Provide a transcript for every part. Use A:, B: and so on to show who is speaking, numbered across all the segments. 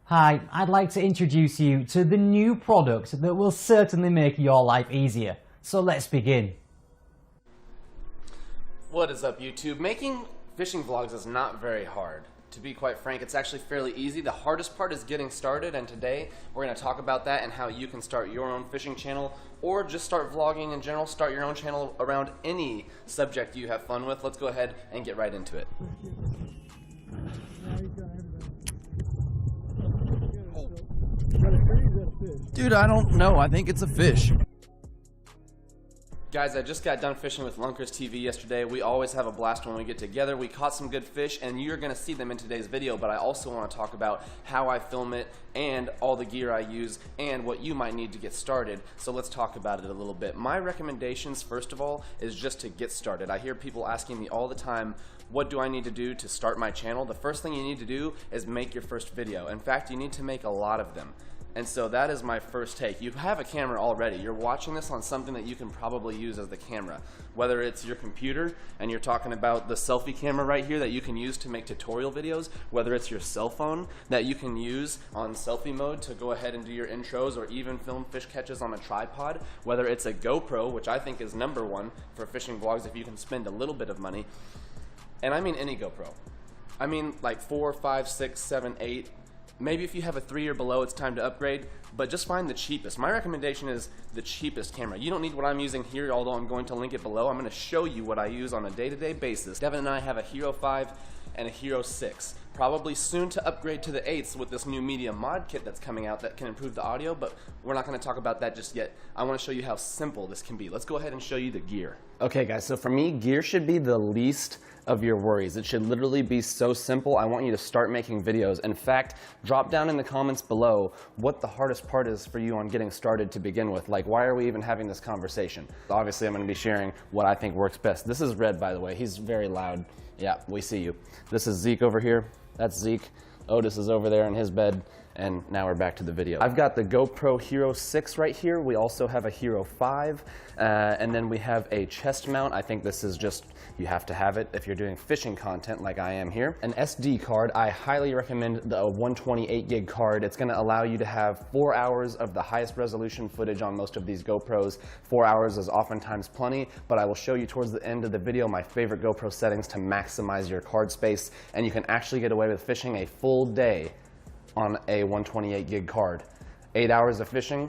A: Hi, I'd like to introduce you to the new product that will certainly make your life easier. So let's begin.
B: What is up, YouTube? Making fishing vlogs is not very hard. To be quite frank, it's actually fairly easy. The hardest part is getting started, and today we're going to talk about that and how you can start your own fishing channel or just start vlogging in general. Start your own channel around any subject you have fun with. Let's go ahead and get right into it.
C: Dude, I don't know. I think it's a fish.
B: Guys, I just got done fishing with Lunkers TV yesterday. We always have a blast when we get together. We caught some good fish, and you're going to see them in today's video, but I also want to talk about how I film it and all the gear I use and what you might need to get started. So let's talk about it a little bit. My recommendations, first of all, is just to get started. I hear people asking me all the time, what do I need to do to start my channel? The first thing you need to do is make your first video. In fact, you need to make a lot of them. And so that is my first take. You have a camera already. You're watching this on something that you can probably use as the camera. Whether it's your computer, and you're talking about the selfie camera right here that you can use to make tutorial videos, whether it's your cell phone that you can use on selfie mode to go ahead and do your intros or even film fish catches on a tripod, whether it's a GoPro, which I think is #1 for fishing vlogs if you can spend a little bit of money. And I mean any GoPro. I mean like 4, 5, 6, 7, 8. Maybe if you have a 3 or below, it's time to upgrade, but just find the cheapest. My recommendation is the cheapest camera. You don't need what I'm using here, although I'm going to link it below. I'm going to show you what I use on a day-to-day basis. Devin and I have a Hero 5 and a Hero 6. Probably soon to upgrade to the 8s with this new media mod kit that's coming out that can improve the audio, but we're not going to talk about that just yet. I want to show you how simple this can be. Let's go ahead and show you the gear. Okay guys, so for me, gear should be the least of your worries. It should literally be so simple. I want you to start making videos. In fact, drop down in the comments below what the hardest part is for you on getting started to begin with. Like, why are we even having this conversation? Obviously, I'm going to be sharing what I think works best. This is Red, by the way. He's very loud. Yeah, we see you. This is Zeke over here. That's Zeke. Otis is over there in his bed. And now we're back to the video. I've got the GoPro Hero 6 right here. We also have a Hero 5, and then we have a chest mount. I think this is just, you have to have it if you're doing fishing content like I am here. An SD card, I highly recommend the 128 gig card. It's gonna allow you to have 4 hours of the highest resolution footage on most of these GoPros. 4 hours is oftentimes plenty, but I will show you towards the end of the video my favorite GoPro settings to maximize your card space, and you can actually get away with fishing a full day on a 128 gig card. 8 hours of fishing,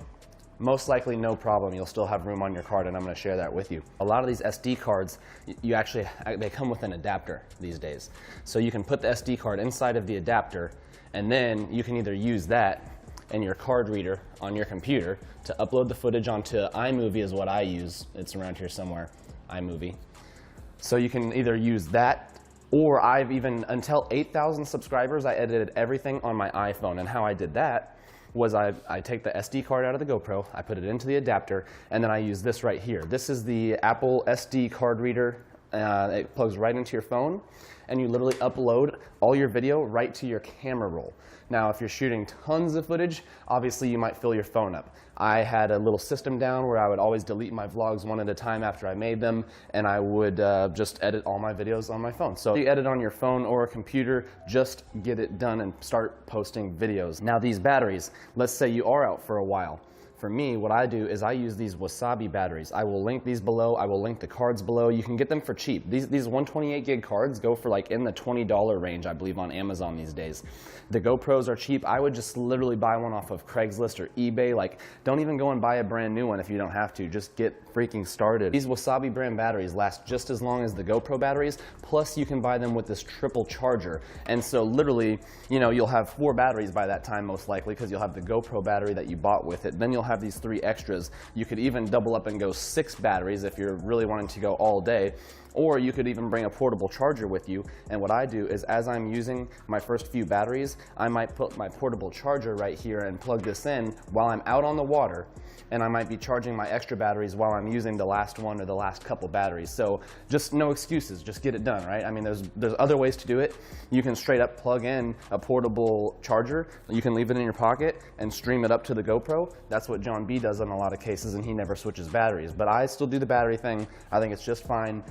B: most likely no problem. You'll still have room on your card, and I'm going to share that with you. A lot of these SD cards, they come with an adapter these days. So you can put the SD card inside of the adapter, and then you can either use that and your card reader on your computer to upload the footage onto iMovie is what I use. It's around here somewhere, iMovie. So you can either use that, or I've even, until 8,000 subscribers, I edited everything on my iPhone. And how I did that was I take the SD card out of the GoPro, I put it into the adapter, and then I use this right here. This is the Apple SD card reader. It plugs right into your phone, and you literally upload all your video right to your camera roll. Now, if you're shooting tons of footage, obviously you might fill your phone up. I had a little system down where I would always delete my vlogs one at a time after I made them, and I would just edit all my videos on my phone. So if you edit on your phone or a computer, just get it done and start posting videos. Now these batteries, let's say you are out for a while. For me, what I do is I use these Wasabi batteries. I will link these below. I will link the cards below. You can get them for cheap. These 128 gig cards go for like in the $20 range, I believe, on Amazon these days. The GoPros are cheap. I would just literally buy one off of Craigslist or eBay. Like, don't even go and buy a brand new one if you don't have to. Just get freaking started. These Wasabi brand batteries last just as long as the GoPro batteries, plus you can buy them with this triple charger. And so literally, you know, you'll have 4 batteries by that time most likely, because you'll have the GoPro battery that you bought with it. Then you'll have these 3 extras. You could even double up and go 6 batteries if you're really wanting to go all day. Or you could even bring a portable charger with you. And what I do is, as I'm using my first few batteries, I might put my portable charger right here and plug this in while I'm out on the water. And I might be charging my extra batteries while I'm using the last one or the last couple batteries. So just no excuses, just get it done, right? I mean, there's other ways to do it. You can straight up plug in a portable charger. You can leave it in your pocket and stream it up to the GoPro. That's what John B does in a lot of cases, and he never switches batteries. But I still do the battery thing. I think it's just fine.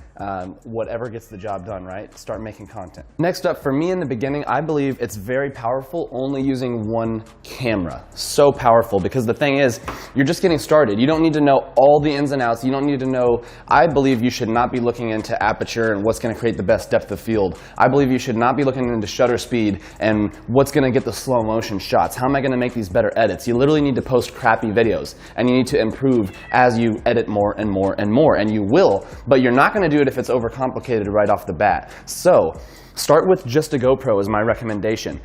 B: whatever gets the job done, right? Start making content. Next up, for me in the beginning, I believe it's very powerful only using one camera. So powerful, because the thing is, you're just getting started. You don't need to know all the ins and outs. You don't need to know, I believe you should not be looking into aperture and what's gonna create the best depth of field. I believe you should not be looking into shutter speed and what's gonna get the slow motion shots. How am I gonna make these better edits? You literally need to post crappy videos, and you need to improve as you edit more and more and more, and you will, but you're not gonna do it if it's overcomplicated right off the bat. So, start with just a GoPro is my recommendation.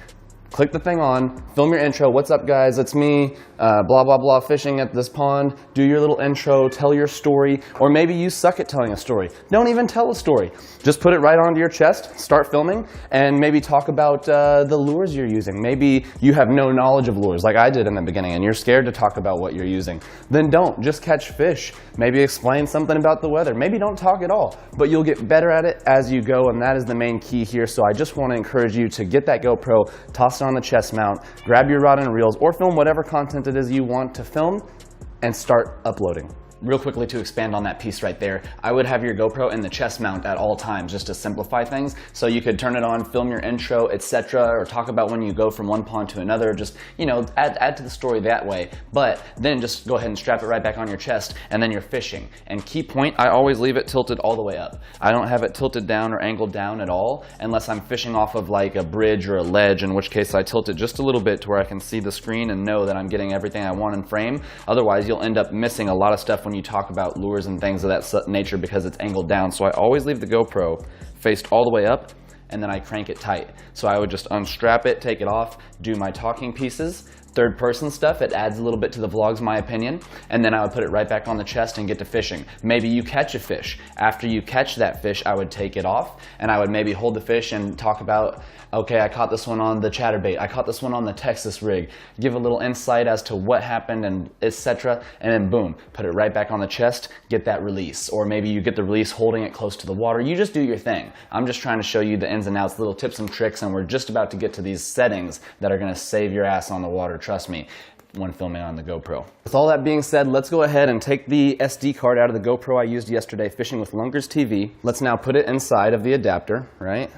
B: Click the thing on, film your intro. What's up, guys? It's me, blah, blah, blah, fishing at this pond. Do your little intro, tell your story, or maybe you suck at telling a story. Don't even tell a story. Just put it right onto your chest, start filming, and maybe talk about the lures you're using. Maybe you have no knowledge of lures, like I did in the beginning, and you're scared to talk about what you're using. Then don't, just catch fish. Maybe explain something about the weather. Maybe don't talk at all, but you'll get better at it as you go, and that is the main key here. So I just want to encourage you to get that GoPro, toss it on the chest mount, grab your rod and reels, or film whatever content it is you want to film, and start uploading. Real quickly to expand on that piece right there, I would have your GoPro in the chest mount at all times just to simplify things. So you could turn it on, film your intro, etc., or talk about when you go from one pond to another, just, you know, add to the story that way. But then just go ahead and strap it right back on your chest, and then you're fishing. And key point, I always leave it tilted all the way up. I don't have it tilted down or angled down at all, unless I'm fishing off of like a bridge or a ledge, in which case I tilt it just a little bit to where I can see the screen and know that I'm getting everything I want in frame. Otherwise, you'll end up missing a lot of stuff when you talk about lures and things of that nature because it's angled down. So I always leave the GoPro faced all the way up, and then I crank it tight. So I would just unstrap it, take it off, do my talking pieces, third person stuff. It adds a little bit to the vlogs, my opinion, and then I would put it right back on the chest and get to fishing. Maybe you catch a fish. After you catch that fish, I would take it off, and I would maybe hold the fish and talk about, okay, I caught this one on the chatterbait, I caught this one on the Texas rig, give a little insight as to what happened and etc., and then boom, put it right back on the chest, get that release. Or maybe you get the release holding it close to the water. You just do your thing. I'm just trying to show you the ins and outs, little tips and tricks, and we're just about to get to these settings that are gonna save your ass on the water, trust me, when filming on the GoPro. With all that being said, let's go ahead and take the SD card out of the GoPro I used yesterday fishing with Lunkers TV. Let's now put it inside of the adapter, right?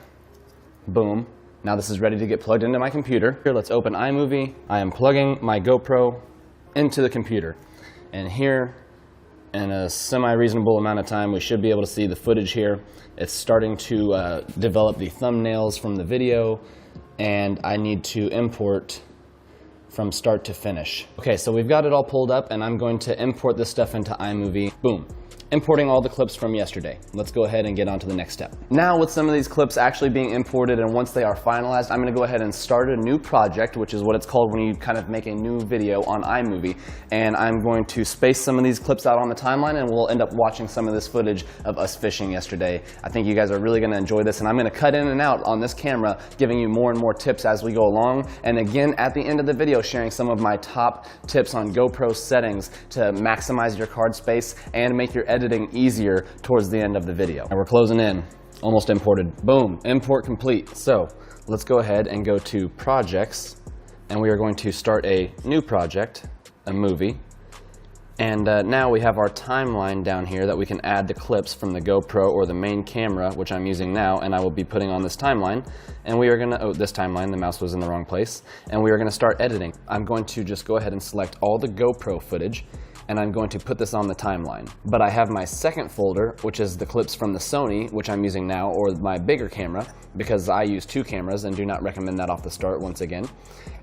B: Boom. Now this is ready to get plugged into my computer. Here, let's open iMovie. I am plugging my GoPro into the computer. And here, in a semi-reasonable amount of time, we should be able to see the footage here. It's starting to develop the thumbnails from the video, and I need to import from start to finish. Okay, so we've got it all pulled up, and I'm going to import this stuff into iMovie. Boom. Importing all the clips from yesterday. Let's go ahead and get on to the next step. Now with some of these clips actually being imported and once they are finalized, I'm gonna go ahead and start a new project, which is what it's called when you kind of make a new video on iMovie. And I'm going to space some of these clips out on the timeline, and we'll end up watching some of this footage of us fishing yesterday. I think you guys are really gonna enjoy this, and I'm gonna cut in and out on this camera, giving you more and more tips as we go along. And again, at the end of the video, sharing some of my top tips on GoPro settings to maximize your card space and make your editing easier towards the end of the video. And we're closing in, almost imported. Boom, import complete. So let's go ahead and go to projects, and we are going to start a new project, a movie. And now we have our timeline down here that we can add the clips from the GoPro or the main camera, which I'm using now, and I will be putting on this timeline. And we are gonna, oh, this timeline, the mouse was in the wrong place. And we are gonna start editing. I'm going to just go ahead and select all the GoPro footage, and I'm going to put this on the timeline. But I have my second folder, which is the clips from the Sony, which I'm using now, or my bigger camera, because I use two cameras and do not recommend that off the start once again.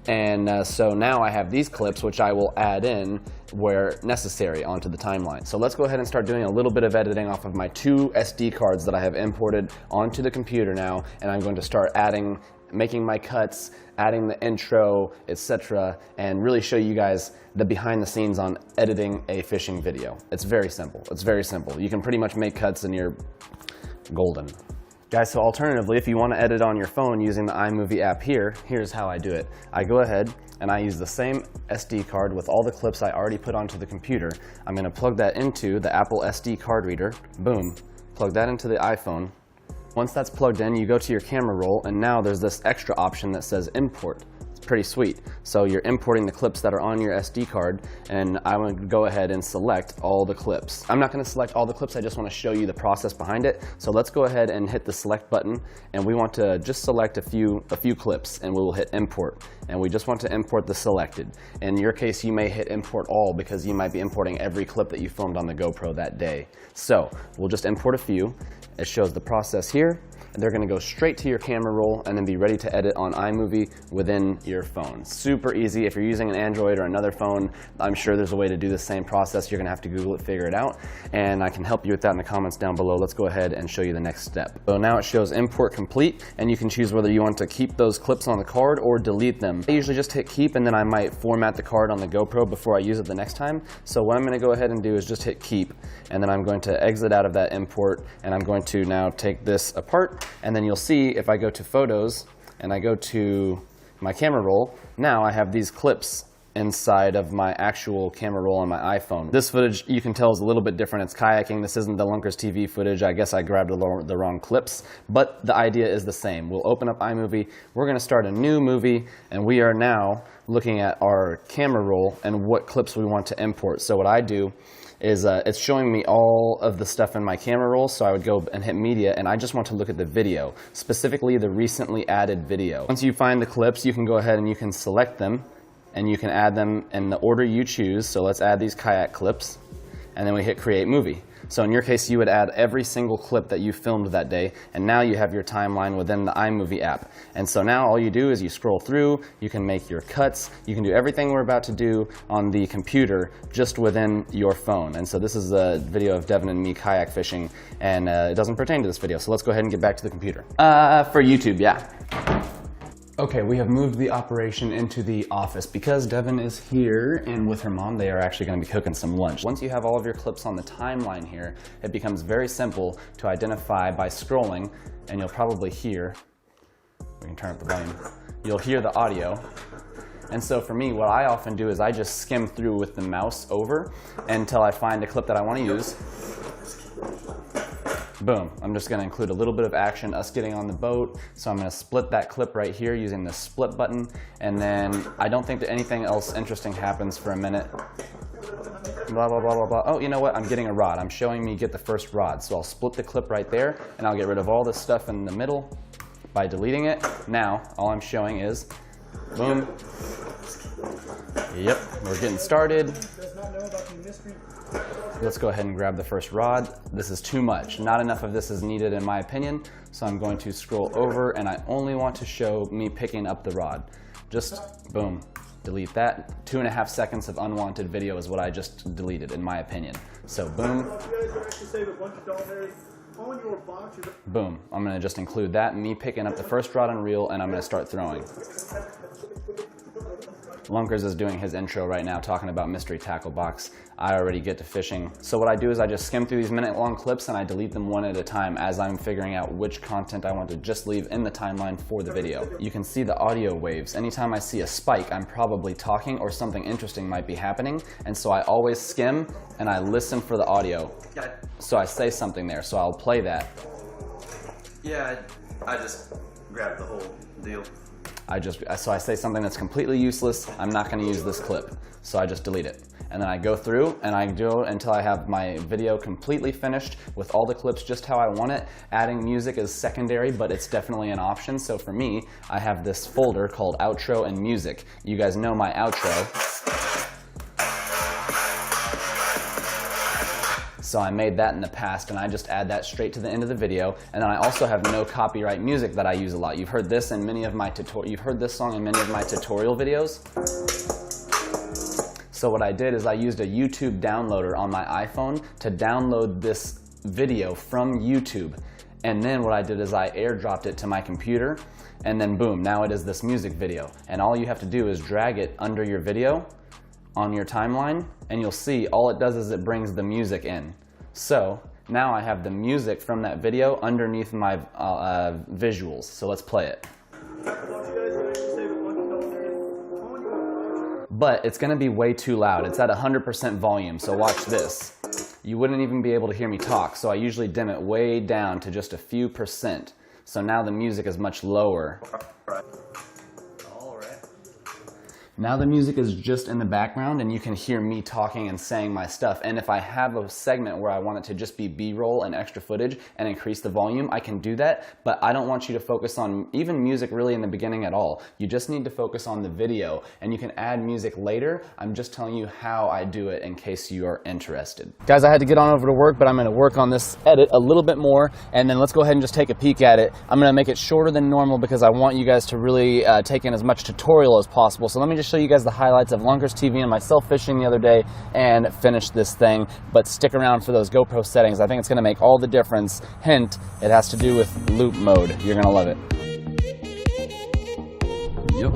B: And so now I have these clips, which I will add in where necessary onto the timeline. So let's go ahead and start doing a little bit of editing off of my two SD cards that I have imported onto the computer now, and I'm going to start adding, making my cuts, adding the intro, etc., and really show you guys the behind the scenes on editing a fishing video. It's very simple. It's very simple. You can pretty much make cuts and you're golden. Guys, so alternatively, if you want to edit on your phone using the iMovie app here, here's how I do it. I go ahead and I use the same SD card with all the clips I already put onto the computer. I'm going to plug that into the Apple SD card reader. Boom. Plug that into the iPhone. Once that's plugged in, you go to your camera roll, and now there's this extra option that says import. Let's pretty sweet. So you're importing the clips that are on your SD card, and I want to go ahead and select all the clips. I'm not going to select all the clips, I just want to show you the process behind it. So let's go ahead and hit the select button, and we want to just select a few clips, and we will hit import. And we just want to import the selected. In your case, you may hit import all because you might be importing every clip that you filmed on the GoPro that day. So we'll just import a few. It shows the process here, and they're going to go straight to your camera roll and then be ready to edit on iMovie within your phone. Super easy. If you're using an Android or another phone, I'm sure there's a way to do the same process. You're going to have to Google it, figure it out, and I can help you with that in the comments down below. Let's go ahead and show you the next step. So now it shows import complete, and you can choose whether you want to keep those clips on the card or delete them. I usually just hit keep, and then I might format the card on the GoPro before I use it the next time. So what I'm going to go ahead and do is just hit keep, and then I'm going to exit out of that import, and I'm going to now take this apart, and then you'll see if I go to photos and I go to my camera roll, now I have these clips inside of my actual camera roll on my iPhone. This footage, you can tell, is a little bit different. It's kayaking. This isn't the Lunkers TV footage. I guess I grabbed the wrong clips, but the idea is the same. We'll open up iMovie. We're going to start a new movie, and we are now looking at our camera roll and what clips we want to import. So what I do is it's showing me all of the stuff in my camera roll, so I would go and hit media, and I just want to look at the video, specifically the recently added video. Once you find the clips, you can go ahead and you can select them, and you can add them in the order you choose. So let's add these kayak clips, and then we hit create movie. So in your case, you would add every single clip that you filmed that day, and now you have your timeline within the iMovie app. And so now all you do is you scroll through, you can make your cuts, you can do everything we're about to do on the computer just within your phone. And so this is a video of Devin and me kayak fishing, and it doesn't pertain to this video. So let's go ahead and get back to the computer. For YouTube, yeah. Okay, we have moved the operation into the office because Devin is here, and with her mom, they are actually going to be cooking some lunch. Once you have all of your clips on the timeline here, it becomes very simple to identify by scrolling, and you'll probably hear, we can turn up the volume, you'll hear the audio. And so for me, what I often do is I just skim through with the mouse over until I find a clip that I want to use. Boom, I'm just going to include a little bit of action, us getting on the boat. So I'm going to split that clip right here using the split button. And then I don't think that anything else interesting happens for a minute. Blah, blah, blah, blah, blah. Oh, you know what? I'm getting a rod. I'm showing me get the first rod. So I'll split the clip right there, and I'll get rid of all this stuff in the middle by deleting it. Now, all I'm showing is, boom. Yep, we're getting started. Let's go ahead and grab the first rod. This is too much. Not enough of this is needed in my opinion, so I'm going to scroll over, and I only want to show me picking up the rod. Just boom, delete that. 2.5 seconds of unwanted video is what I just deleted in my opinion. So boom. Boom, I'm gonna just include that, me picking up the first rod and reel, and I'm gonna start throwing. Lunkers is doing his intro right now talking about Mystery Tackle Box. I already get to fishing. So what I do is I just skim through these minute-long clips and I delete them one at a time as I'm figuring out which content I want to just leave in the timeline for the video. You can see the audio waves. Anytime I see a spike, I'm probably talking or something interesting might be happening, and so I always skim and I listen for the audio. So I say something there, so I'll play that.
D: Yeah, I just grabbed the whole deal.
B: So I say something that's completely useless, I'm not going to use this clip, so I just delete it. And then I go through and I do it until I have my video completely finished with all the clips just how I want it. Adding music is secondary, but it's definitely an option. So for me, I have this folder called Outro and Music. You guys know my outro. So I made that in the past, and I just add that straight to the end of the video. And then I also have no copyright music that I use a lot. You've heard this in many of my you've heard this song in many of my tutorial videos. So what I did is I used a YouTube downloader on my iPhone to download this video from YouTube. And then what I did is I airdropped it to my computer, and then boom, now it is this music video. And all you have to do is drag it under your video on your timeline, and you'll see all it does is it brings the music in. So now I have the music from that video underneath my visuals. So let's play it. But it's going to be way too loud. It's at 100% volume, so watch this. You wouldn't even be able to hear me talk, so I usually dim it way down to just a few percent. So now the music is much lower.
D: All right.
B: Now the music is just in the background and you can hear me talking and saying my stuff. And if I have a segment where I want it to just be B-roll and extra footage and increase the volume, I can do that. But I don't want you to focus on even music really in the beginning at all. You just need to focus on the video, and you can add music later. I'm just telling you how I do it in case you are interested. Guys, I had to get on over to work, but I'm gonna work on this edit a little bit more, and then let's go ahead and just take a peek at it. I'm gonna make it shorter than normal because I want you guys to really take in as much tutorial as possible. So let me just show you guys the highlights of Lunkers TV and myself fishing the other day and finish this thing. But stick around for those GoPro settings. I think it's gonna make all the difference. Hint, it has to do with loop mode. You're gonna love it.
C: Yep.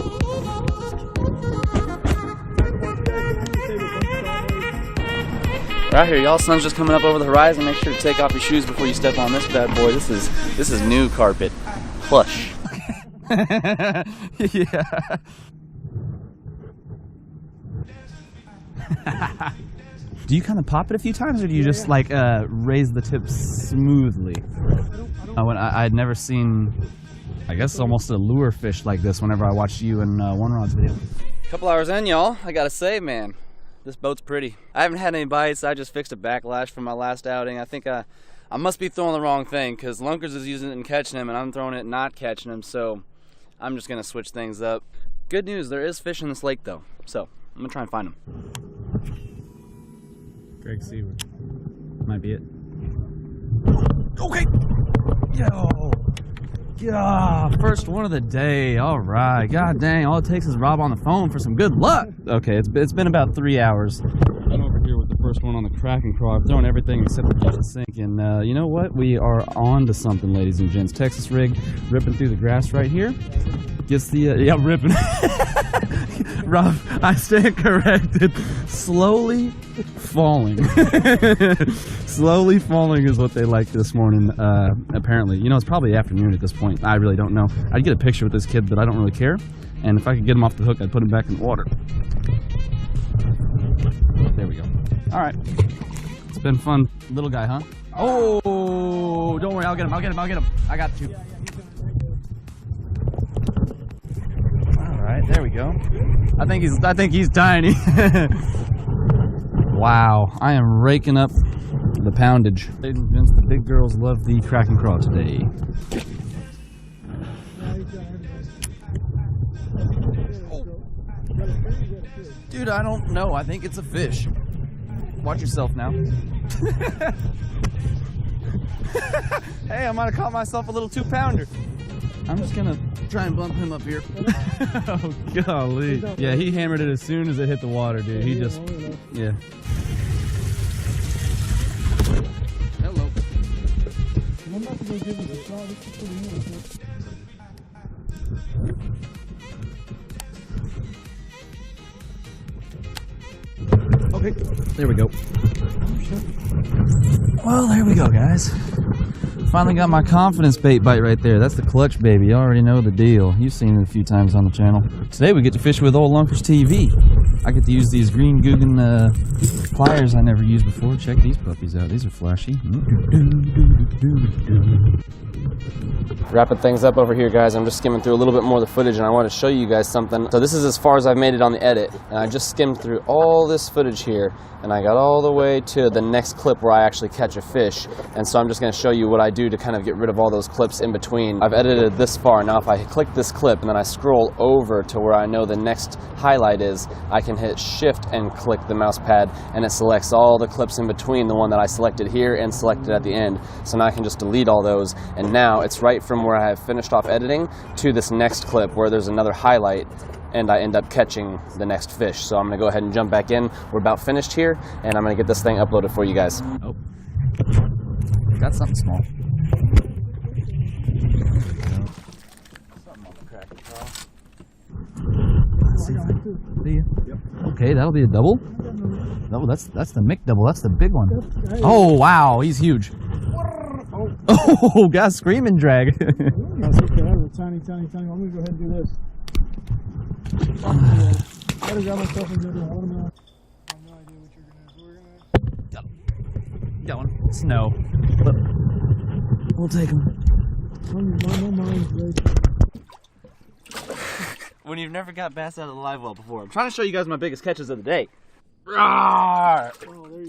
B: Right here, y'all. Sun's just coming up over the horizon. Make sure to take off your shoes before you step on this bad boy. This is new carpet, plush.
C: Yeah. Do you kind of pop it a few times, or do you just like raise the tip smoothly? I'd never seen, I guess, almost a lure fish like this whenever I watched you and One Rod's video.
B: Couple hours in, y'all. I gotta say, man, this boat's pretty. I haven't had any bites. I just fixed a backlash from my last outing. I think I must be throwing the wrong thing, because Lunkers is using it and catching him, and I'm throwing it not catching him, so I'm just gonna switch things up. Good news, there is fish in this lake, though, so I'm gonna try and find them.
C: Greg Seaward. Might be it. Okay. Yo. Yeah, first one of the day. All right. God dang, all it takes is Rob on the phone for some good luck. Okay, it's been about 3 hours. I'm over here with the first one on the Kraken Craw. I've thrown everything except the kitchen sink, and you know what? We are on to something, ladies and gents. Texas rig ripping through the grass right here. Gets the yeah, ripping. Rob, I stand corrected. Slowly falling. Slowly falling is what they like this morning, apparently. You know, it's probably afternoon at this point. I really don't know. I'd get a picture with this kid, but I don't really care. And if I could get him off the hook, I'd put him back in the water. There we go. All right. It's been fun. Little guy, huh? Oh, don't worry. I'll get him. I'll get him. I'll get him. I got you. All right. There we go. I think he's tiny. Wow. I am raking up the poundage. Ladies and gents, the big girls love the Kraken Craw today. Oh. Dude, I don't know. I think it's a fish. Watch yourself now. Hey, I might have caught myself a little 2-pounder. I'm just gonna try and bump him up here. Oh, golly. Yeah, he hammered it as soon as it hit the water, dude. He just, yeah. Hello.
E: I'm about to go give it a shot. This is pretty nice.
C: Okay, there we go. Well, there we go, guys. Finally got my confidence bait bite right there. That's the clutch, baby. You already know the deal. You've seen it a few times on the channel. Today we get to fish with old Lunkers TV. I get to use these green Guggen pliers I never used before. Check these puppies out. These are flashy.
B: Wrapping things up over here, guys. I'm just skimming through a little bit more of the footage, and I want to show you guys something. So this is as far as I've made it on the edit, and I just skimmed through all this footage here, and I got all the way to the next clip where I actually catch a fish. And so I'm just going to show you what I do to kind of get rid of all those clips in between. I've edited this far. Now if I click this clip and then I scroll over to where I know the next highlight is, I can hit shift and click the mouse pad, and it selects all the clips in between the one that I selected here and selected at the end. So now I can just delete all those, and now it's right from where I have finished off editing to this next clip where there's another highlight, and I end up catching the next fish. So I'm gonna go ahead and jump back in. We're about finished here, and I'm gonna get this thing uploaded for you guys.
C: Oh, got something small. Okay, that'll be a double. No, that's the Mick double. That's the big one. Oh wow, he's huge. Oh, got screaming drag.
E: That's okay. That was a tiny. I'm gonna go ahead and do this. I gotta grab myself and go to the watermelon. I have no idea what you're gonna do. We're gonna.
C: Got one. Snow. But we'll take him.
E: My mind's
C: when you've never got bass out of the live well before. I'm trying to show you guys my biggest catches of the day. Rawr!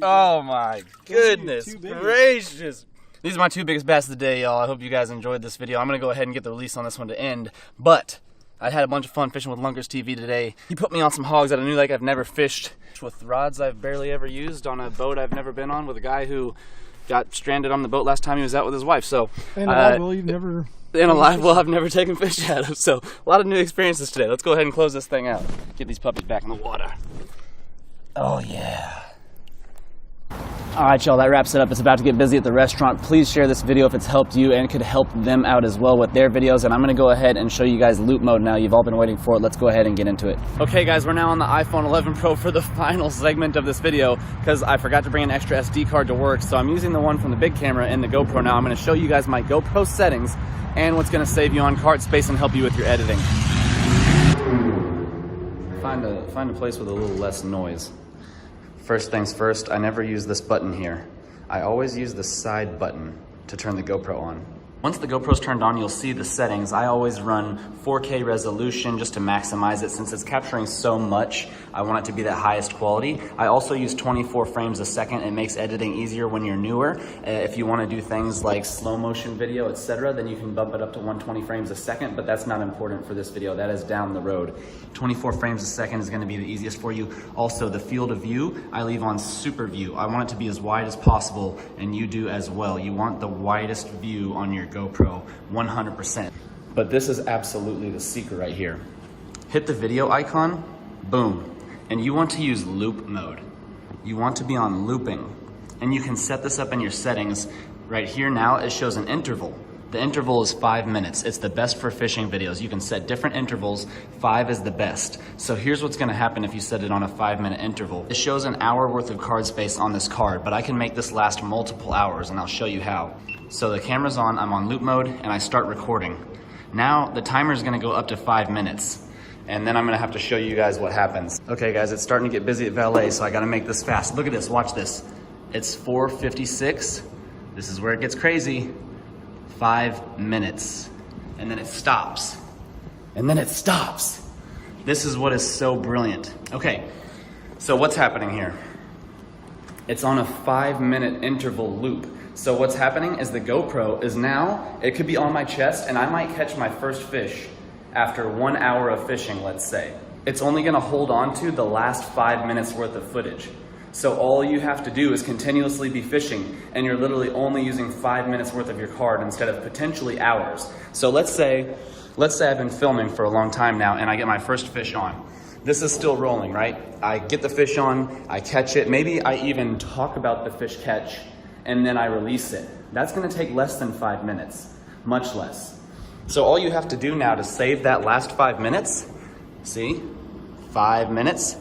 C: Oh my goodness gracious. These are my 2 biggest bass of the day, y'all. I hope you guys enjoyed this video. I'm gonna go ahead and get the release on this one to end, but I had a bunch of fun fishing with Lunkers TV today. He put me on some hogs at a new lake I've never fished, with rods I've barely ever used, on a boat I've never been on, with a guy who got stranded on the boat last time he was out with his wife. So,
E: and a live well you've never...
C: In a live well I've never taken fish out of. So, a lot of new experiences today. Let's go ahead and close this thing out. Get these puppies back in the water. Oh yeah. Alright y'all, that wraps it up. It's about to get busy at the restaurant. Please share this video if it's helped you and could help them out as well with their videos. And I'm going to go ahead and show you guys loop mode now. You've all been waiting for it. Let's go ahead and get into it. Okay guys, we're now on the iPhone 11 Pro for the final segment of this video because I forgot to bring an extra SD card to work. So I'm using the one from the big camera in the GoPro now. I'm going to show you guys my GoPro settings and what's going to save you on card space and help you with your editing. Find a place with a little less noise. First things first, I never use this button here. I always use the side button to turn the GoPro on. Once the GoPro's turned on, you'll see the settings. I always run 4K resolution just to maximize it. Since it's capturing so much, I want it to be the highest quality. I also use 24 frames a second. It makes editing easier when you're newer. If you want to do things like slow motion video, etc., then you can bump it up to 120 frames a second, but that's not important for this video. That is down the road. 24 frames a second is going to be the easiest for you. Also, the field of view, I leave on super view. I want it to be as wide as possible, and you do as well. You want the widest view on your GoPro, 100%. But this is absolutely the secret right here. Hit the video icon, boom. And you want to use loop mode. You want to be on looping. And you can set this up in your settings. Right here now, it shows an interval. The interval is 5 minutes. It's the best for fishing videos. You can set different intervals. 5 is the best. So here's what's gonna happen if you set it on a 5-minute interval. It shows an hour worth of card space on this card, but I can make this last multiple hours, and I'll show you how. So the camera's on, I'm on loop mode, and I start recording. Now the timer is gonna go up to 5 minutes, and then I'm gonna have to show you guys what happens. Okay guys, it's starting to get busy at Valet, so I gotta make this fast. Look at this, watch this. It's 4:56. This is where it gets crazy. 5 minutes, and then it stops, and then it stops. This is what is so brilliant. Okay, so what's happening here? It's on a 5-minute interval loop. So what's happening is the GoPro is now, it could be on my chest, and I might catch my first fish after 1 hour of fishing, let's say. It's only gonna hold on to the last 5 minutes worth of footage. So all you have to do is continuously be fishing, and you're literally only using 5 minutes worth of your card instead of potentially hours. So let's say I've been filming for a long time now and I get my first fish on. This is still rolling, right? I get the fish on, I catch it, maybe I even talk about the fish catch, and then I release it. That's gonna take less than 5 minutes, much less. So all you have to do now to save that last 5 minutes, see, 5 minutes,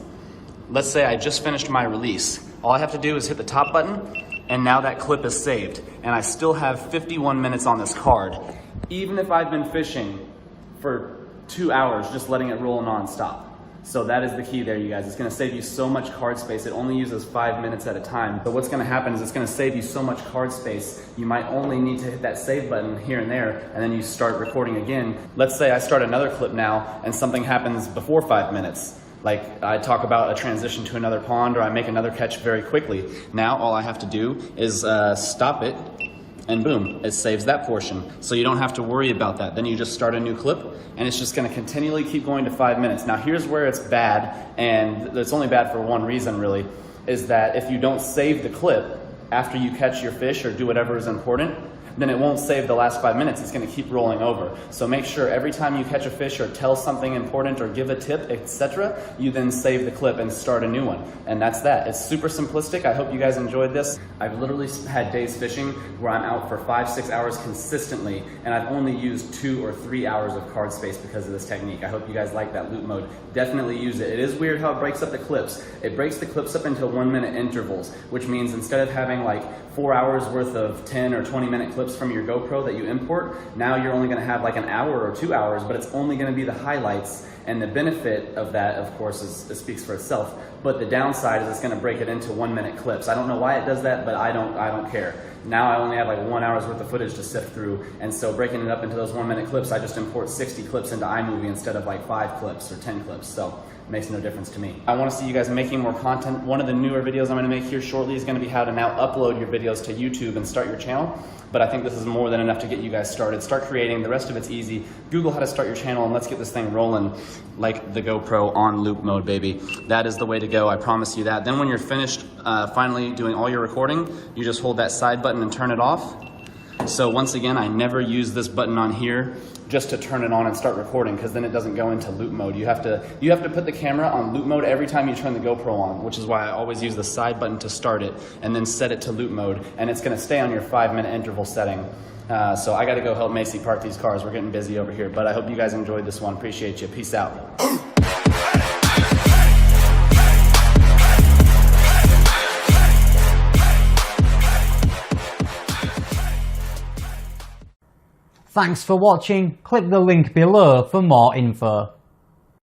C: let's say I just finished my release. All I have to do is hit the top button, and now that clip is saved. And I still have 51 minutes on this card. Even if I've been fishing for 2 hours, just letting it roll non-stop. So that is the key there, you guys. It's gonna save you so much card space. It only uses 5 minutes at a time. But what's gonna happen is it's gonna save you so much card space, you might only need to hit that save button here and there, and then you start recording again. Let's say I start another clip now, and something happens before 5 minutes. Like I talk about a transition to another pond, or I make another catch very quickly. Now all I have to do is stop it, and boom, it saves that portion. So you don't have to worry about that. Then you just start a new clip, and it's just gonna continually keep going to 5 minutes. Now here's where it's bad, and it's only bad for one reason really, is that if you don't save the clip after you catch your fish or do whatever is important, then it won't save the last 5 minutes. It's gonna keep rolling over. So make sure every time you catch a fish or tell something important or give a tip, etc., you then save the clip and start a new one. And that's that. It's super simplistic. I hope you guys enjoyed this. I've literally had days fishing where I'm out for 5-6 hours consistently, and I've only used 2 or 3 hours of card space because of this technique. I hope you guys like that loop mode. Definitely use it. It is weird how it breaks up the clips. It breaks the clips up into 1-minute intervals, which means instead of having like 4 hours worth of 10 or 20-minute clips,
B: clips from your GoPro that you import. Now you're only gonna have like an hour or 2 hours, but it's only gonna be the highlights. And the benefit of that, of course, it speaks for itself. But the downside is it's gonna break it into 1 minute clips. I don't know why it does that, but I don't care. Now I only have like 1 hour's worth of footage to sift through. And so breaking it up into those 1 minute clips, I just import 60 clips into iMovie instead of like 5 clips or 10 clips. So it makes no difference to me. I wanna see you guys making more content. One of the newer videos I'm gonna make here shortly is gonna be how to now upload your videos to YouTube and start your channel. But I think this is more than enough to get you guys started. Start creating, the rest of it's easy. Google how to start your channel and let's get this thing rolling like the GoPro on loop mode, baby. That is the way to go, I promise you that. Then when you're finished finally doing all your recording, you just hold that side button and turn it off. So once again, I never use this button on here just to turn it on and start recording, because then it doesn't go into loop mode. You have to put the camera on loop mode every time you turn the GoPro on, which is why I always use the side button to start it and then set it to loop mode, and it's gonna stay on your 5-minute interval setting. So I gotta go help Macy park these cars. We're getting busy over here, but I hope you guys enjoyed this one. Appreciate you. Peace out.
A: Thanks for watching. Click the link below for more info.